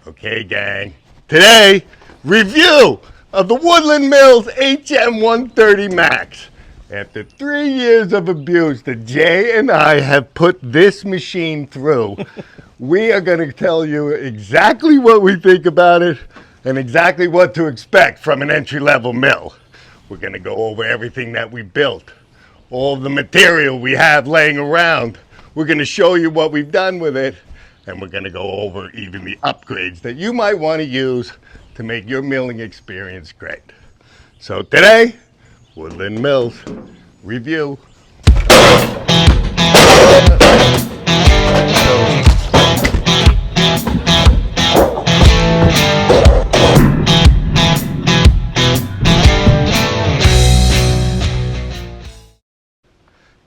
Okay, gang. Today, review of the Woodland Mills HM130 Max. After 3 years of abuse that Jay and I have put this machine through, we are going to tell you exactly what we think about it and exactly what to expect from an entry-level mill. We're going to go over everything that we built, all the material we have laying around. We're going to show you what we've done with it, and we're going to go over even the upgrades that you might want to use to make your milling experience great. So today, Woodland Mills review.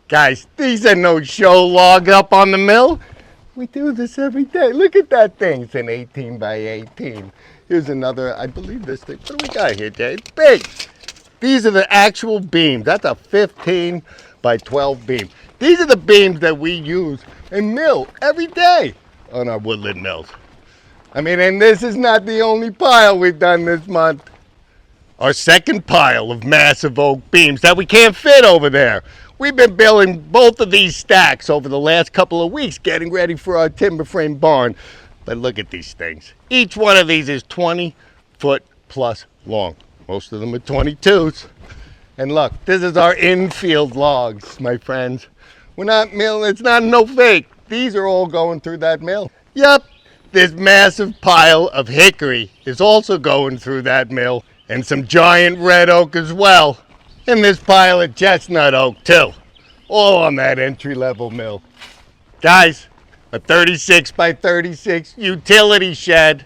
Guys, these are no show log up on the mill. We do this every day. Look at that thing. It's an 18 by 18. Here's another, I believe this thing. What do we got here, Jay? It's big. These are the actual beams. That's a 15 by 12 beam. These are the beams that we use and mill every day on our Woodland Mills. I mean, and this is not the only pile we've done this month. Our second pile of massive oak beams that we can't fit over there. We've been building both of these stacks over the last couple of weeks, getting ready for our timber frame barn. But look at these things. Each one of these is 20 foot plus long. Most of them are 22s. And look, this is our infield logs, my friends. We're not milling, it's not no fake. These are all going through that mill. Yep, this massive pile of hickory is also going through that mill, and some giant red oak as well. And this pile of chestnut oak too. All on that entry-level mill. Guys, a 36 by 36 utility shed,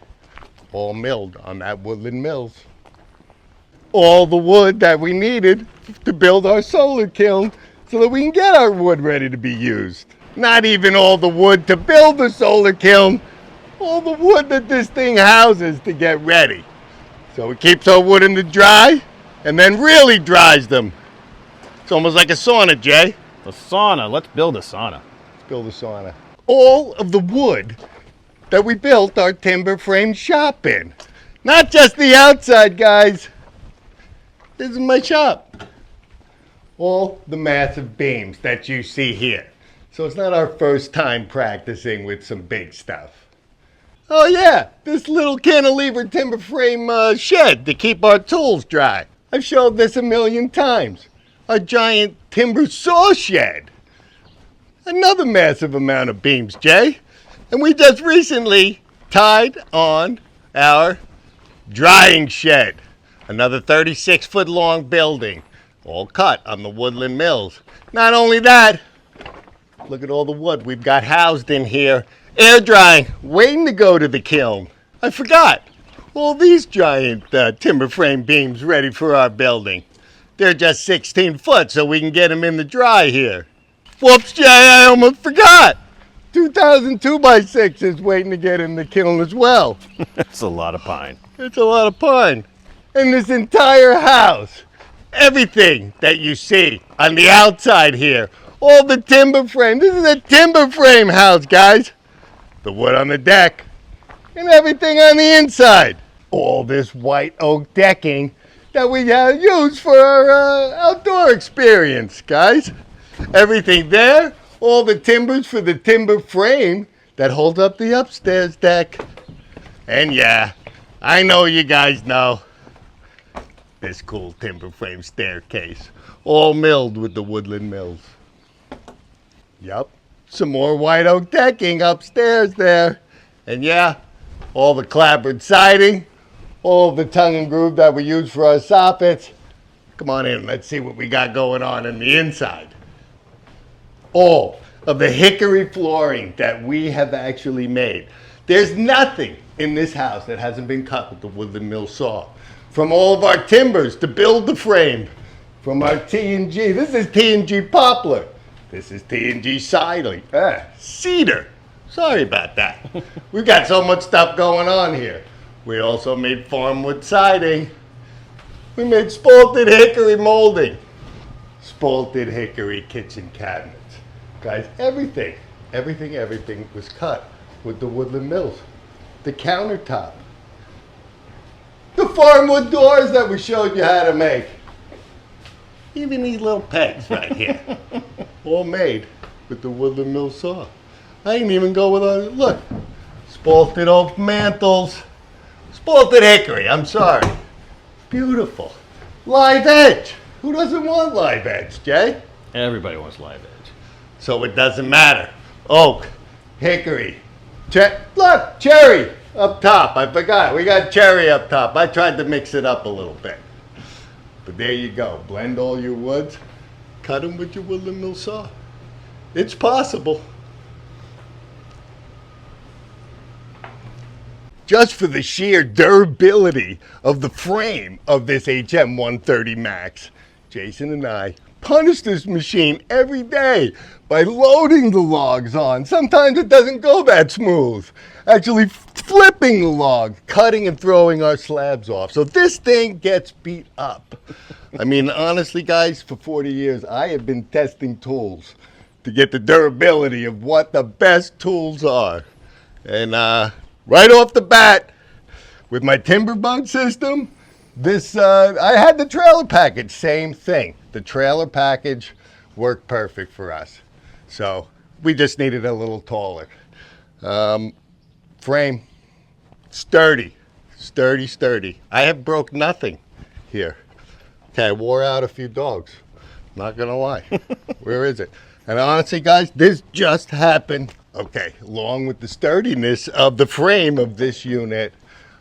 all milled on that Woodland Mills. All the wood that we needed to build our solar kiln so that we can get our wood ready to be used. Not even all the wood to build the solar kiln, all the wood that this thing houses to get ready. So it keeps our wood in the dry and then really dries them. It's almost like a sauna, Jay. A sauna. Let's build a sauna. Let's build a sauna. All of the wood that we built our timber frame shop in. Not just the outside, guys. This is my shop. All the massive beams that you see here. So it's not our first time practicing with some big stuff. Oh yeah, this little cantilever timber frame shed to keep our tools dry. I've showed this a million times. A giant timber saw shed. Another massive amount of beams, Jay. And we just recently tied on our drying shed. Another 36-foot long building, all cut on the Woodland Mills. Not only that, look at all the wood we've got housed in here. Air drying, waiting to go to the kiln. I forgot. All these giant timber frame beams ready for our building. They're just 16 foot, so we can get them in the dry here. Whoops, Jay, I almost forgot. 2002 by 6 is waiting to get in the kiln as well. That's a lot of pine. It's a lot of pine. And this entire house, everything that you see on the outside here, all the timber frame. This is a timber frame house, guys. The wood on the deck and everything on the inside. All this white oak decking that we use for our outdoor experience, guys. Everything there, all the timbers for the timber frame that hold up the upstairs deck. And yeah, I know you guys know this cool timber frame staircase, all milled with the Woodland Mills. Yup, some more white oak decking upstairs there. And yeah, all the clapboard siding, all the tongue and groove that we use for our soffits. Come on in, let's see what we got going on the inside. All of the hickory flooring that we have actually made. There's nothing in this house that hasn't been cut with the Woodland Mill saw. From all of our timbers to build the frame, from our T&G. This is T&G poplar. This is T&G cedar. Sorry about that. We've got so much stuff going on here. We also made farmwood siding. We made spalted hickory molding. Spalted hickory kitchen cabinets. Guys, everything was cut with the Woodland Mills. the countertop, the farmwood doors that we showed you how to make. Even these little pegs right here, all made with the Woodland Mills saw. I didn't even go with a, look, spalted oak mantles, spalted hickory, I'm sorry. Beautiful. Live edge. Who doesn't want live edge, Jay? Everybody wants live edge. So it doesn't matter. Oak, hickory, look, cherry up top. I forgot, we got cherry up top. I tried to mix it up a little bit. But there you go. Blend all your woods, cut them with your Woodland Mills saw. It's possible. Just for the sheer durability of the frame of this HM 130 Max, Jason and I punish this machine every day by loading the logs on. Sometimes it doesn't go that smooth. Actually flipping the log, cutting and throwing our slabs off. So this thing gets beat up. I mean, honestly, guys, for 40 years, I have been testing tools to get the durability of what the best tools are. And right off the bat, with my timber bunk system, I had the trailer package, same thing. The trailer package worked perfect for us. So we just needed a little taller. Frame, sturdy. I have broke nothing here. Okay, I wore out a few dogs, not gonna lie. Where is it? And honestly, guys, this just happened. Okay, along with the sturdiness of the frame of this unit,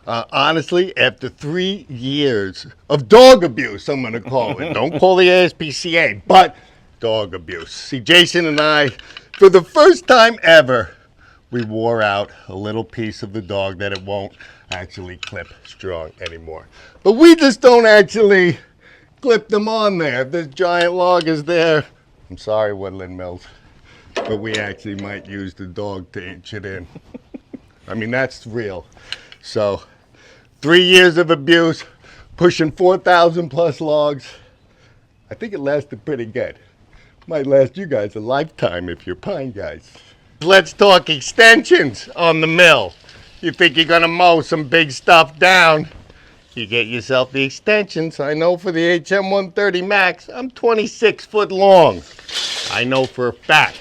honestly, after 3 years of dog abuse, I'm gonna call it. Don't call the ASPCA, but dog abuse. See, Jason and I, for the first time ever, we wore out a little piece of the dog that it won't actually clip strong anymore. But we just don't actually clip them on there. If this giant log is there, I'm sorry, Woodland Mills, but we actually might use the dog to inch it in. I mean, that's real. So 3 years of abuse, pushing 4,000 plus logs. I think it lasted pretty good. Might last you guys a lifetime if you're pine guys. Let's talk extensions on the mill. You think you're gonna mow some big stuff down, you get yourself the extensions. I know for the HM 130 Max, I'm 26 foot long. I know for a fact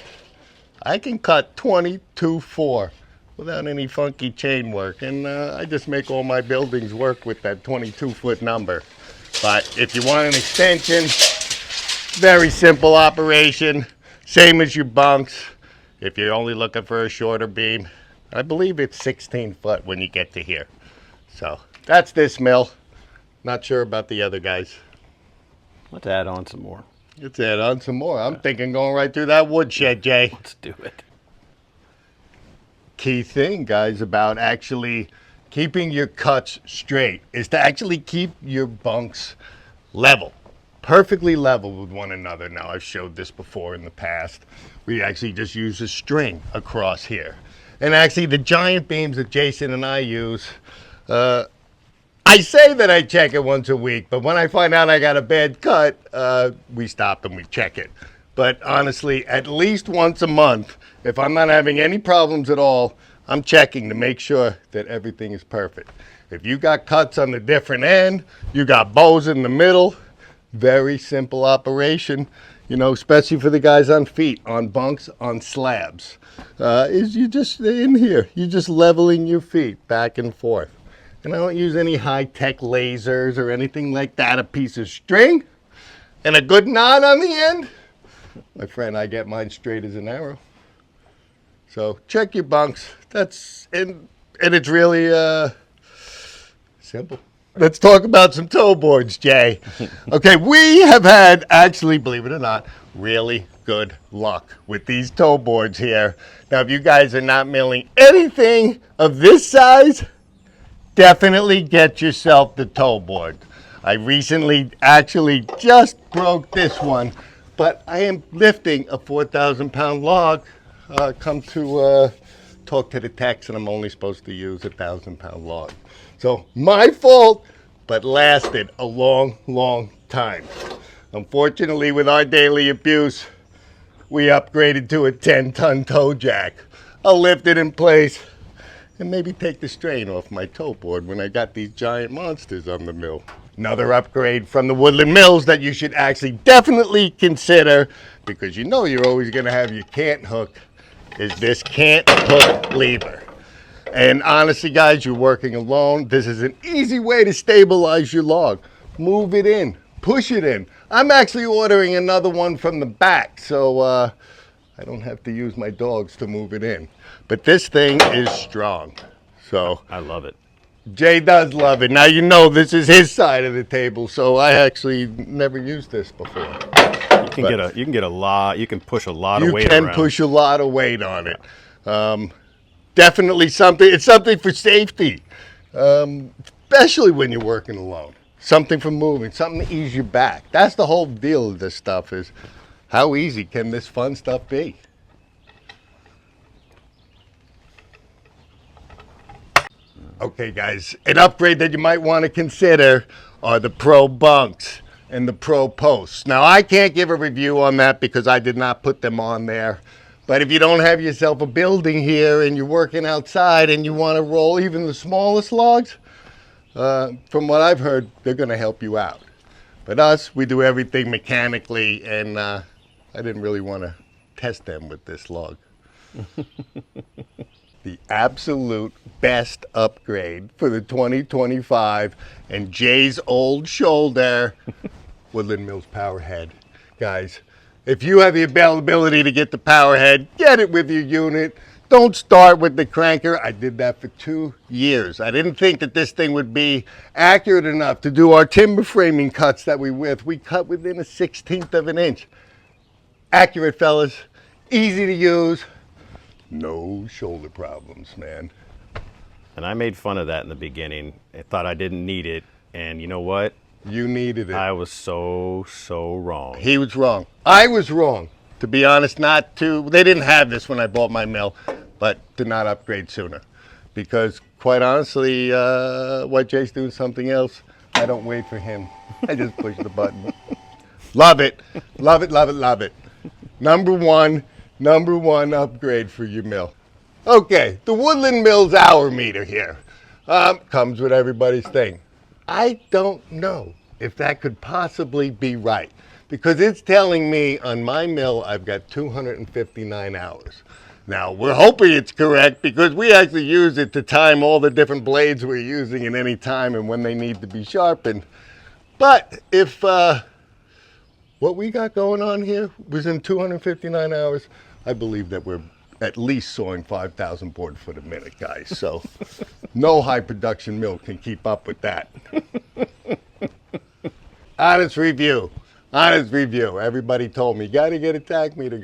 I can cut 22/4 without any funky chain work, and I just make all my buildings work with that 22-foot number. But if you want an extension, very simple operation, same as your bunks. If you're only looking for a shorter beam, I believe it's 16 foot when you get to here. So that's this mill. Not sure about the other guys. Let's add on some more. Let's add on some more. I'm thinking going right through that woodshed, Jay. Let's do it. Key thing, guys, about actually keeping your cuts straight is to actually keep your bunks level. Perfectly level with one another. Now, I've showed this before in the past. We actually just use a string across here. And actually, the giant beams that Jason and I use, I say that I check it once a week, but when I find out I got a bad cut, we stop and we check it. But honestly, at least once a month, if I'm not having any problems at all, I'm checking to make sure that everything is perfect. If you got cuts on the different end, you got bows in the middle, very simple operation, you know, especially for the guys on feet, on bunks, on slabs. Is you just in here, you're just leveling your feet back and forth. And I don't use any high-tech lasers or anything like that. A piece of string and a good knot on the end. My friend, I get mine straight as an arrow. So check your bunks. That's and it's really simple. Let's talk about some toe boards, Jay. Okay, we have had, actually, believe it or not, really good luck with these toe boards here. Now, if you guys are not milling anything of this size, definitely get yourself the toe board. I recently actually just broke this one, but I am lifting a 4,000-pound log. Come to talk to the techs, and I'm only supposed to use a 1,000-pound log. So my fault, but lasted a long, long time. Unfortunately, with our daily abuse, we upgraded to a 10-ton toe jack. I'll lift it in place, and maybe take the strain off my toe board when I got these giant monsters on the mill. Another upgrade from the Woodland Mills that you should actually definitely consider, because you know you're always going to have your cant hook, is this cant hook lever. And honestly, guys, you're working alone. This is an easy way to stabilize your log. Move it in, push it in. I'm actually ordering another one from the back, so I don't have to use my dogs to move it in. But this thing is strong. So I love it. Jay does love it. Now you know this is his side of the table, so I actually never used this before. You can get a lot. You can push a lot of weight around. You can push a lot of weight on it. Definitely something. It's something for safety, especially when you're working alone. Something for moving. Something to ease your back. That's the whole deal of this stuff. Is how easy can this fun stuff be? Okay, guys, an upgrade that you might want to consider are the Pro bunks and the Pro posts. Now, I can't give a review on that because I did not put them on there. But if you don't have yourself a building here and you're working outside and you want to roll even the smallest logs, from what I've heard, they're going to help you out. But us, we do everything mechanically, and I didn't really want to test them with this log. The absolute best upgrade for the 2025 and Jay's old shoulder, Woodland Mills power head. Guys, if you have the availability to get the power head, get it with your unit. Don't start with the cranker. I did that for 2 years. I didn't think that this thing would be accurate enough to do our timber framing cuts that we cut within a 1/16 of an inch. Accurate, fellas. Easy to use. No shoulder problems, man. And I made fun of that in the beginning. I thought I didn't need it. And you know what? You needed it. I was so wrong. He was wrong. I was wrong. To be honest, they didn't have this when I bought my mill, but to not upgrade sooner. Because quite honestly, what Jay's doing something else, I don't wait for him. I just push the button. Love it. Love it, love it, love it. Number one upgrade for your mill. Okay, the Woodland Mills hour meter here. Comes with everybody's thing. I don't know if that could possibly be right, because it's telling me on my mill I've got 259 hours. Now, we're hoping it's correct because we actually use it to time all the different blades we're using at any time and when they need to be sharpened. But if what we got going on here was in 259 hours, I believe that we're at least sawing 5,000 board foot a minute, guys. So no high production mill can keep up with that. Honest review. Everybody told me, gotta get a tack meter,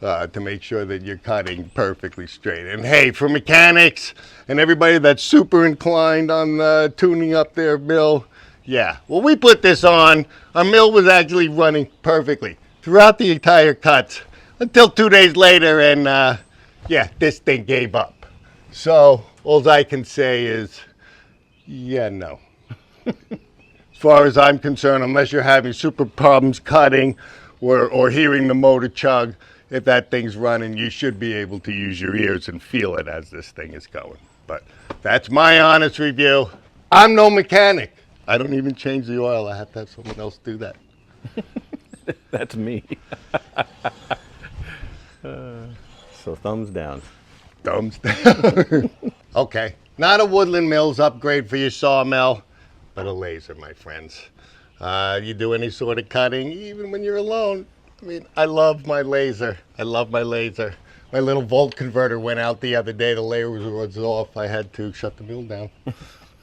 to make sure that you're cutting perfectly straight. And hey, for mechanics and everybody that's super inclined on tuning up their mill, yeah, well, we put this on. Our mill was actually running perfectly throughout the entire cuts until 2 days later, and yeah, this thing gave up. So all I can say is, yeah, no. As far as I'm concerned, unless you're having super problems cutting or hearing the motor chug, if that thing's running, you should be able to use your ears and feel it as this thing is going. But that's my honest review. I'm no mechanic. I don't even change the oil. I have to have someone else do that. That's me. So thumbs down. Thumbs down. Okay, not a Woodland Mills upgrade for your sawmill, but a laser, my friends. You do any sort of cutting, even when you're alone. I mean, I love my laser. My little volt converter went out the other day. The laser was off. I had to shut the mill down.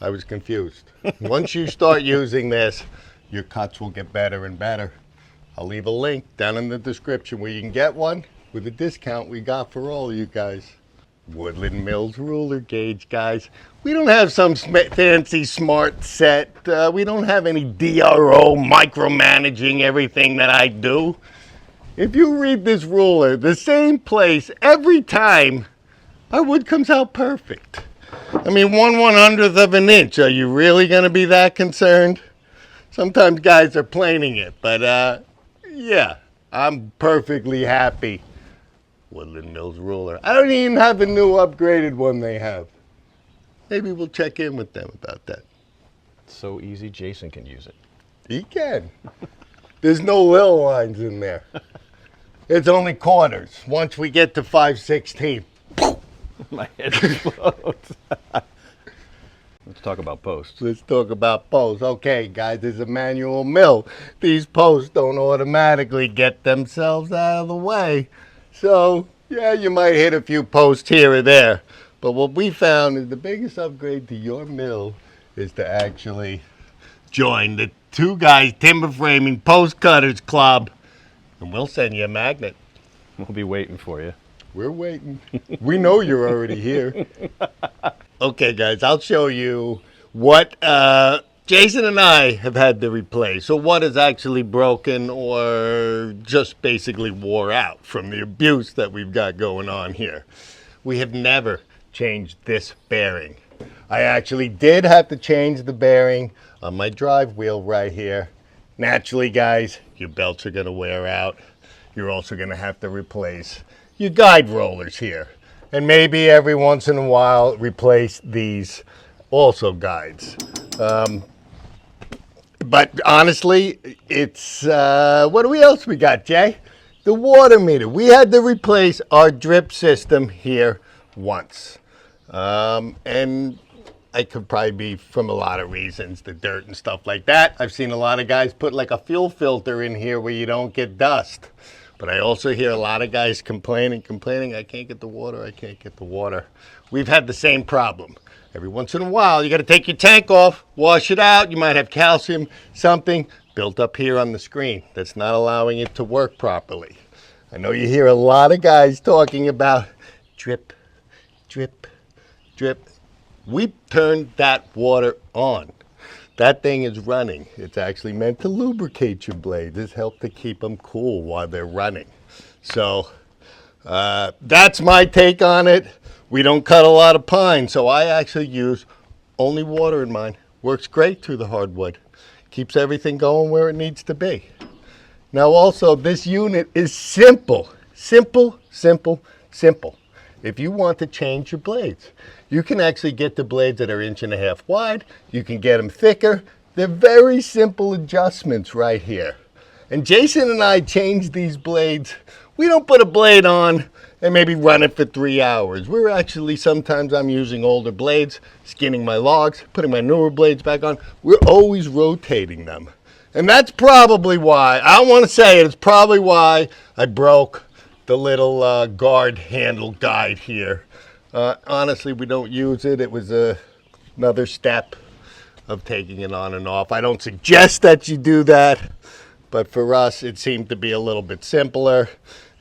I was confused. Once you start using this, your cuts will get better and better. I'll leave a link down in the description where you can get one with a discount we got for all of you guys. Woodland Mills ruler gauge, guys. We don't have some fancy smart set. We don't have any DRO micromanaging everything that I do. If you read this ruler, the same place every time, our wood comes out perfect. I mean, 1/100th of an inch. Are you really going to be that concerned? Sometimes guys are planing it, but yeah, I'm perfectly happy Woodland Mills ruler. I don't even have the new upgraded one they have. Maybe we'll check in with them about that. It's so easy, Jason can use it. He can. There's no little lines in there. It's only quarters. Once we get to 5/16. My head explodes. Let's talk about posts. Let's talk about posts. Okay, guys, there's a manual mill. These posts don't automatically get themselves out of the way. So, yeah, you might hit a few posts here or there. But what we found is the biggest upgrade to your mill is to actually join the Two Guys Timber Framing Post Cutters Club. And we'll send you a magnet. We'll be waiting for you. We're waiting. We know you're already here. Okay, guys, I'll show you what Jason and I have had to replace. So what is actually broken or just basically wore out from the abuse that we've got going on here. We have never changed this bearing. I actually did have to change the bearing on my drive wheel right here. Naturally, guys, your belts are going to wear out. You're also going to have to replace your guide rollers here. And maybe every once in a while replace these also guides. But honestly, it's, what else we got, Jay? The water meter. We had to replace our drip system here once. And it could probably be from a lot of reasons, the dirt and stuff like that. I've seen a lot of guys put like a fuel filter in here where you don't get dust. But I also hear a lot of guys complaining, I can't get the water. We've had the same problem. Every once in a while, you got to take your tank off, wash it out. You might have calcium, something built up here on the screen that's not allowing it to work properly. I know you hear a lot of guys talking about drip, drip, drip. We turned that water on. That thing is running. It's actually meant to lubricate your blades. It's helped to keep them cool while they're running. So that's my take on it. We don't cut a lot of pine, so I actually use only water in mine. Works great through the hardwood. Keeps everything going where it needs to be. Now also, this unit is simple. Simple, simple, simple. If you want to change your blades, you can actually get the blades that are 1.5 inches wide. You can get them thicker. They're very simple adjustments right here. And Jason and I changed these blades. We don't put a blade on and maybe run it for 3 hours. We're actually, sometimes I'm using older blades, skinning my logs, putting my newer blades back on. We're always rotating them. And that's probably why, I don't want to say it, it's probably why I broke the little guard handle guide here. Honestly, we don't use it. It was another step of taking it on and off. I don't suggest that you do that, but for us, it seemed to be a little bit simpler.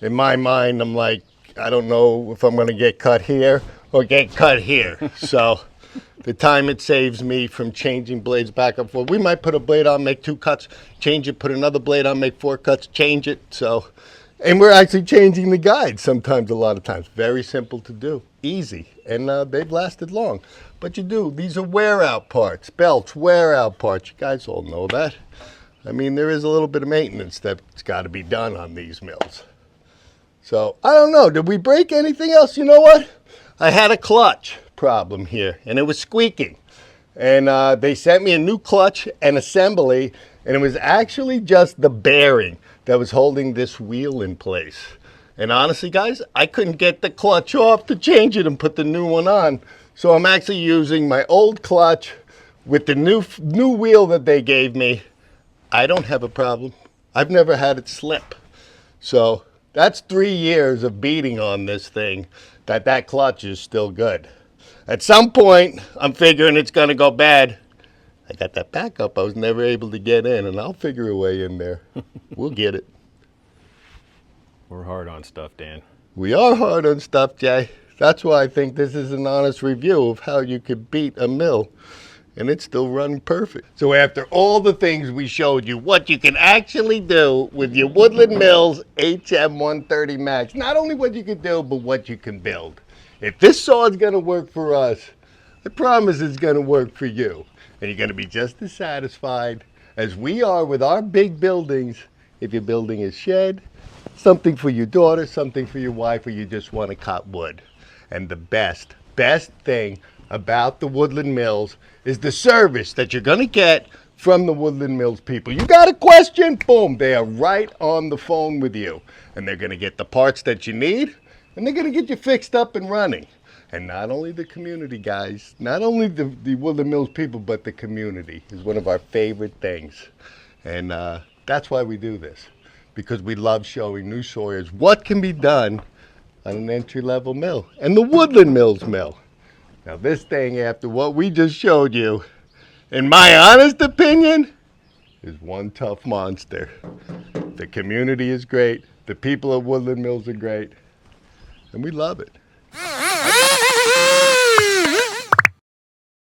In my mind, I'm like, I don't know if I'm going to get cut here or get cut here. So the time it saves me from changing blades back and forth. We might put a blade on, make 2 cuts, change it, put another blade on, make 4 cuts, change it. So, and we're actually changing the guides sometimes, a lot of times. Very simple to do, easy, and they've lasted long. But you do, these are wear out parts, belts, wear out parts. You guys all know that. I mean, there is a little bit of maintenance that's got to be done on these mills. So, I don't know, did we break anything else? You know what? I had a clutch problem here, and it was squeaking. And they sent me a new clutch and assembly, and it was actually just the bearing that was holding this wheel in place. And honestly, guys, I couldn't get the clutch off to change it and put the new one on. So I'm actually using my old clutch with the new wheel that they gave me. I don't have a problem. I've never had it slip. So that's 3 years of beating on this thing that clutch is still good. At some point, I'm figuring it's going to go bad. I got that backup I was never able to get in, and I'll figure a way in there. We'll get it. We're hard on stuff, Dan. We are hard on stuff, Jay. That's why I think this is an honest review of how you could beat a mill, and it's still running perfect. So after all the things we showed you, what you can actually do with your Woodland Mills HM130 Max, not only what you can do, but what you can build. If this saw is going to work for us, I promise it's going to work for you. And you're going to be just as satisfied as we are with our big buildings if you're building a shed, something for your daughter, something for your wife, or you just want to cut wood. And the best thing about the Woodland Mills is the service that you're going to get from the Woodland Mills people. You got a question? Boom, they are right on the phone with you. And they're going to get the parts that you need, and they're going to get you fixed up and running. And not only the community, guys, not only the Woodland Mills people, but the community is one of our favorite things. And that's why we do this, because we love showing new sawyers what can be done on an entry-level mill. And the Woodland Mills mill. Now this thing, after what we just showed you, in my honest opinion, is one tough monster. The community is great. The people at Woodland Mills are great. And we love it.